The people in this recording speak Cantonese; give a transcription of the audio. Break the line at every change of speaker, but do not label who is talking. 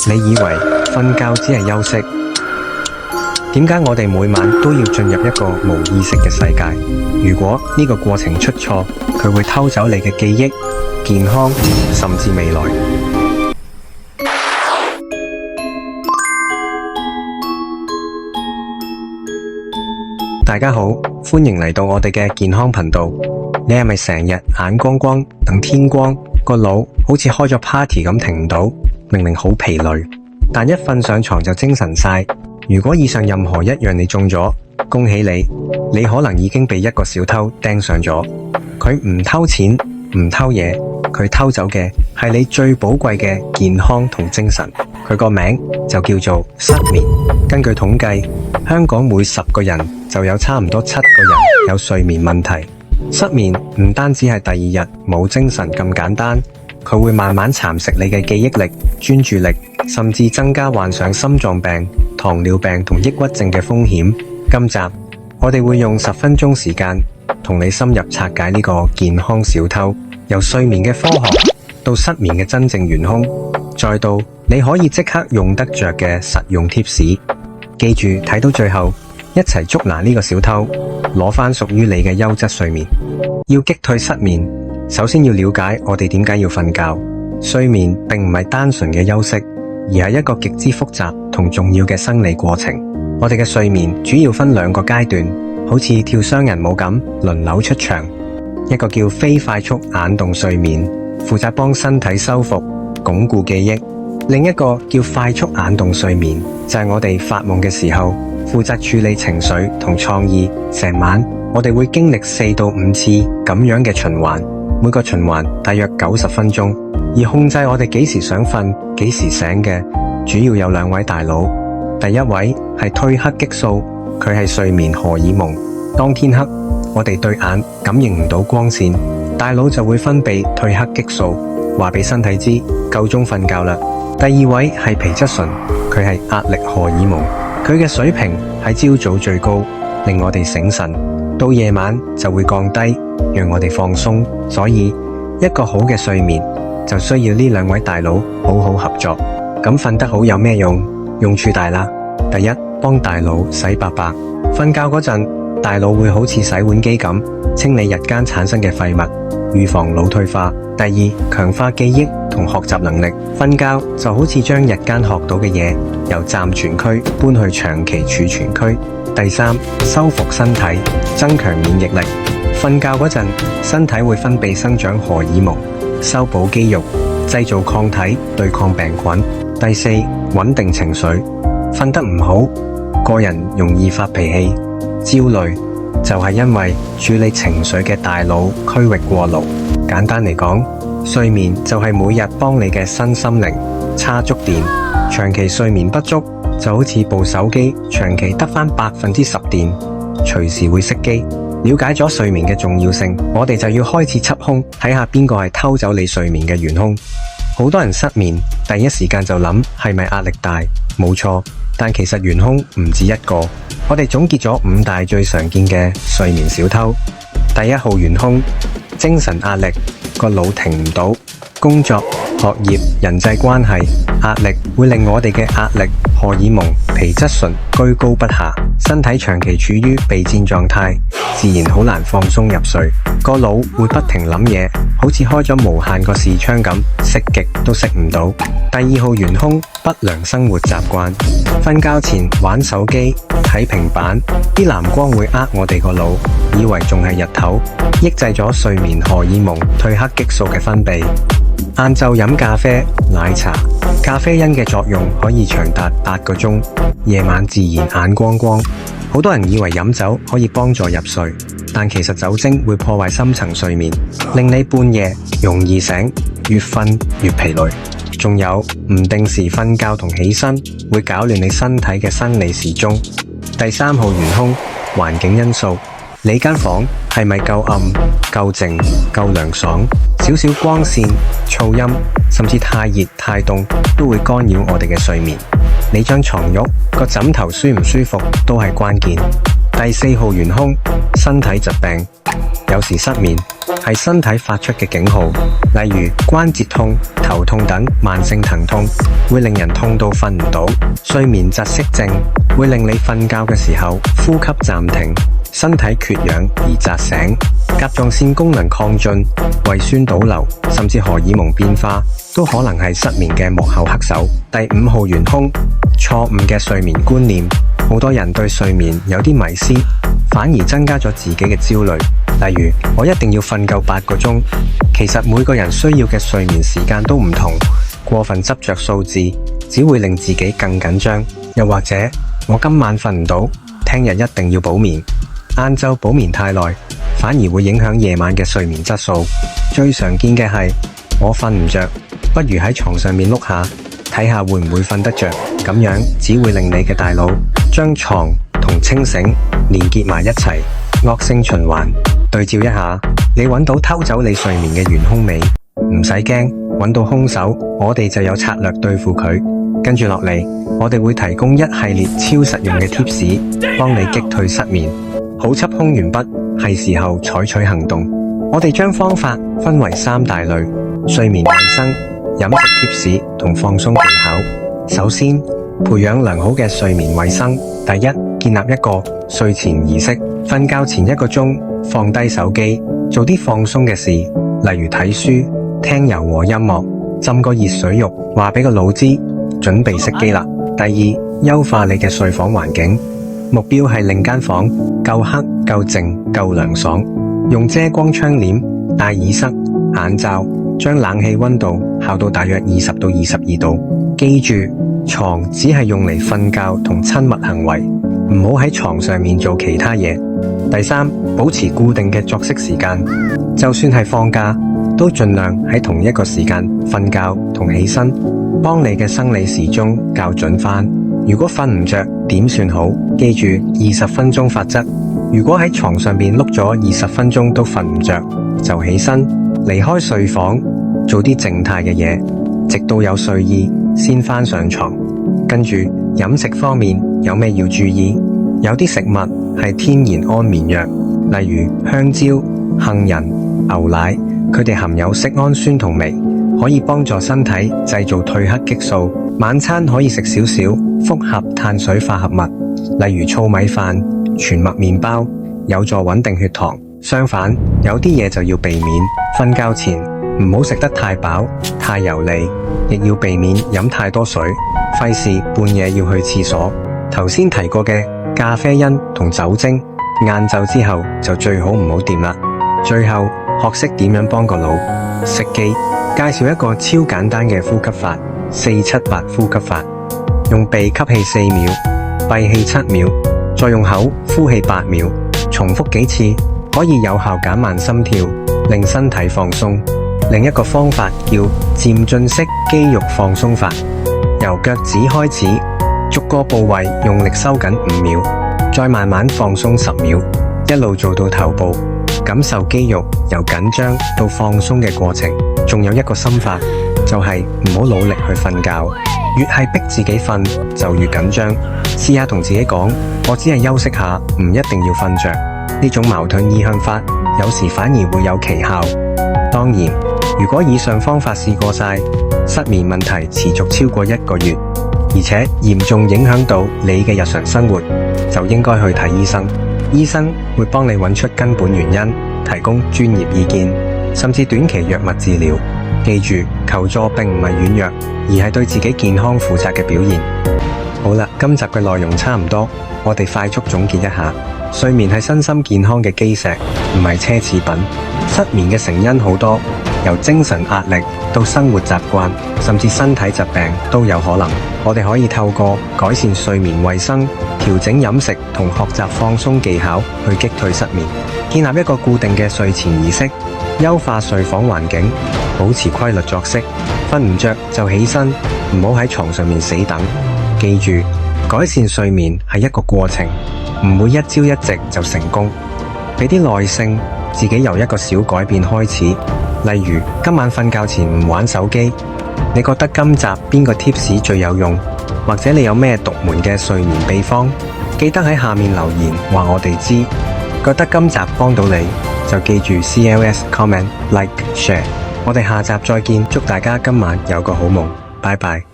你以為瞓覺只係休息？點解我哋每晚都要進入一個無意識嘅世界？如果呢個過程出錯，佢會偷走你嘅記憶、健康，甚至未來。大家好，歡迎嚟到我哋嘅健康頻道。你係咪成日眼光光等天光，個腦好似開咗 party 咁停唔到？明明好疲累，但一瞓上床就精神晒。如果以上任何一樣你中咗，恭喜你，你可能已經被一個小偷盯上咗。佢唔偷錢，唔偷嘢，佢偷走嘅係你最寶貴嘅健康同精神。佢個名就叫做失眠。根據統計，香港每10個人就有差唔多7個人有睡眠問題。失眠唔單止係第二日冇精神咁簡單，佢會慢慢蠶食你嘅記憶力、專注力，甚至增加患上心臟病、糖尿病同抑鬱症嘅風險。今集我哋會用10分鐘時間同你深入拆解呢個健康小偷，由睡眠嘅科學到失眠嘅真正元兇，再到你可以即刻用得着嘅實用貼士。記住睇到最後，一齊捉拿呢個小偷，攞返屬於你嘅優質睡眠。要擊退失眠，首先要了解我哋點解要瞓覺。睡眠並唔係單純嘅休息，而係一個極之複雜同重要嘅生理過程。我哋嘅睡眠主要分2個階段，好似跳雙人舞咁輪流出場。一個叫非快速眼動睡眠，負責幫身體修復、鞏固記憶；另一個叫快速眼動睡眠，就係我哋發夢嘅時候，負責處理情緒同創意。成晚我哋會經歷4到5次咁樣嘅循環，每個循環大約90分鐘。而控制我哋幾時想瞓、幾時醒嘅，主要有2位大佬。第一位係褪黑激素，佢係睡眠荷爾蒙。當天黑，我哋對眼感應唔到光線，大腦就會分泌褪黑激素，話俾身體知夠鐘瞓覺啦。第2位係皮質醇，佢係壓力荷爾蒙，佢嘅水平喺朝早最高，令我哋醒神，到夜晚就會降低，讓我哋放鬆。所以一個好嘅睡眠就需要呢2位大佬好好合作。咁瞓得好有咩用？用處大啦。第一，幫大腦洗白白。瞓覺嗰陣，大腦會好似洗碗機咁清理日間產生嘅廢物，預防腦退化。第二，強化記憶同學習能力。瞓覺就好似將日間學到嘅嘢由暫存區搬去長期儲存區。第三，修復身體，增強免疫力。瞓覺嗰陣，身體會分泌生長荷爾蒙，修補肌肉，製造抗體對抗病菌。第四，穩定情緒。瞓得唔好，個人容易發脾氣、焦慮，就係因為處理情緒嘅大腦區域過勞。簡單嚟講，睡眠就係每日幫你嘅身心靈叉足電。長期睡眠不足就好似部手機長期得返10%電，隨時會熄機。了解咗睡眠嘅重要性，我哋就要開始緝兇，睇下邊個係偷走你睡眠嘅元兇。好多人失眠，第一時間就諗係咪壓力大？冇錯，但其實元兇唔止一個。我哋總結咗5大最常見嘅睡眠小偷。第1號元兇，精神壓力，個腦停唔到。工作、學業、人際關係，壓力會令我哋嘅壓力荷爾蒙皮質醇居高不下，身體長期處於備戰狀態，自然好難放鬆入睡。個腦會不停諗嘢，好似開咗無限個視窗咁，熄極都熄唔到。第2號元兇，不良生活習慣。瞓覺前玩手機、睇平板，啲藍光會呃我哋個腦，以為仲係日頭，抑制咗睡眠荷爾蒙褪黑激素嘅分泌。晏晝飲咖啡、奶茶，咖啡因嘅作用可以長達8個鐘，夜晚自然眼光光。好多人以為飲酒可以幫助入睡，但其實酒精會破壞深層睡眠，令你半夜容易醒，越瞓越疲累。仲有唔定時瞓覺同起身，會搞亂你身體嘅生理時鐘。第3號元兇，環境因素。你間房係咪夠暗、夠靜、夠涼爽？少少光線、噪音，甚至太熱太凍，都會干擾我哋嘅睡眠。你張床褥個枕頭舒唔舒服都係關鍵。第4號元兇，身體疾病。有時失眠係係身體發出嘅警號，例如關節痛、頭痛等慢性疼痛，會令人痛到瞓唔到；睡眠窒息症會令你瞓覺嘅時候呼吸暫停，身體缺氧而扎醒；甲狀腺功能亢進、胃酸倒流，甚至荷爾蒙變化，都可能係失眠嘅幕後黑手。第5號元兇，錯誤嘅睡眠觀念。好多人對睡眠有啲迷思，反而增加咗自己嘅焦慮。例如，我一定要瞓夠8個鐘。其實每個人需要嘅睡眠時間都唔同，過分執着數字只會令自己更緊張。又或者，我今晚瞓唔到，聽日一定要補眠。晏晝補眠太耐，反而會影響夜晚嘅睡眠質素。最常見嘅係，我瞓唔着，不如喺床上面碌下，睇下會唔會瞓得着。咁樣只會令你嘅大腦將床同清醒連結埋一齊，惡性循環。對照一下，你揾到偷走你睡眠嘅元兇未？唔使驚，揾到兇手，我哋就有策略對付佢。跟住落嚟，我哋會提供一系列超實用嘅 tips， 幫你擊退失眠。好緝兇完畢，係時候採取行動。我哋將方法分為3大類：睡眠衛生、飲食 tips 同放鬆技巧。首先，培養良好嘅睡眠衛生。第一，建立一個睡前儀式。瞓覺前1個鐘，放低手機，做啲放鬆嘅事，例如睇書、聽柔和音樂、浸個熱水浴，話俾個腦知準備熄機啦。第二，優化你嘅睡房環境，目標係令間房夠黑、夠靜、夠涼爽。用遮光窗簾、戴耳塞、眼罩，將冷氣溫度校到大約20到22度。記住，床只係用嚟瞓覺同親密行為，唔好喺床上面做其他嘢。第三，保持固定嘅作息時間，就算係放假，都盡量喺同一個時間瞓覺同起身，幫你嘅生理時鐘校準返。如果瞓唔着，點算好？記住20分鐘法則。如果喺床上邊碌咗20分鐘都瞓唔着，就起身離開睡房，做啲靜態嘅嘢，直到有睡意先返上床。跟住飲食方面有咩要注意？有啲食物係天然安眠藥，例如香蕉、杏仁、牛奶，佢哋含有色胺酸同鎂，可以幫助身體製造褪黑激素。晚餐可以食少少複合碳水化合物，例如糙米飯、全麥麵包，有助穩定血糖。相反，有啲嘢就要避免。瞓覺前唔好食得太飽、太油膩，亦要避免飲太多水，費事半夜要去廁所。頭先提過嘅咖啡因同酒精，晏晝之後就最好唔好掂啦。最後，學識點樣幫個腦熄機，介紹一個超簡單嘅呼吸法，478呼吸法。用鼻吸氣4秒，閉氣7秒，再用口呼氣8秒，重複幾次，可以有效減慢心跳，令身體放鬆。另一個方法叫漸進式肌肉放鬆法，由腳趾開始，逐個部位用力收緊5秒，再慢慢放鬆10秒，一路做到頭部，感受肌肉由緊張到放鬆嘅過程。仲有一個心法，就係唔好努力去瞓覺，越係逼自己瞓就越緊張。試下同自己講，我只係休息下，唔一定要瞓着。呢種矛盾意向法有時反而會有奇效。當然，如果以上方法試過晒，失眠問題持續超過1個月，而且嚴重影響到你嘅日常生活，就應該去睇醫生。醫生會幫你揾出根本原因，提供專業意見，甚至短期藥物治療。記住，求助並唔係軟弱，而係對自己健康負責嘅表現。好啦，今集嘅內容差唔多，我哋快速總結一下。睡眠係身心健康嘅基石，唔係奢侈品。失眠嘅成因好多，由精神壓力到生活習慣，甚至身體疾病都有可能。我哋可以透過改善睡眠衛生、調整飲食同學習放鬆技巧去擊退失眠，建立一個固定嘅睡前儀式，優化睡房環境，保持規律作息。瞓唔着就起身，唔好喺床上面死等。記住，改善睡眠係一個過程，唔會一朝一夕就成功。俾啲耐性，自己由一個小改變開始。例如今晚瞓覺前唔玩手機。你覺得今集邊個 tips 最有用？或者你有咩獨門嘅睡眠秘方？記得喺下面留言話我哋知。覺得今集幫到你，就記住 CLS comment like share。我哋下集再見，祝大家今晚有個好夢，拜拜。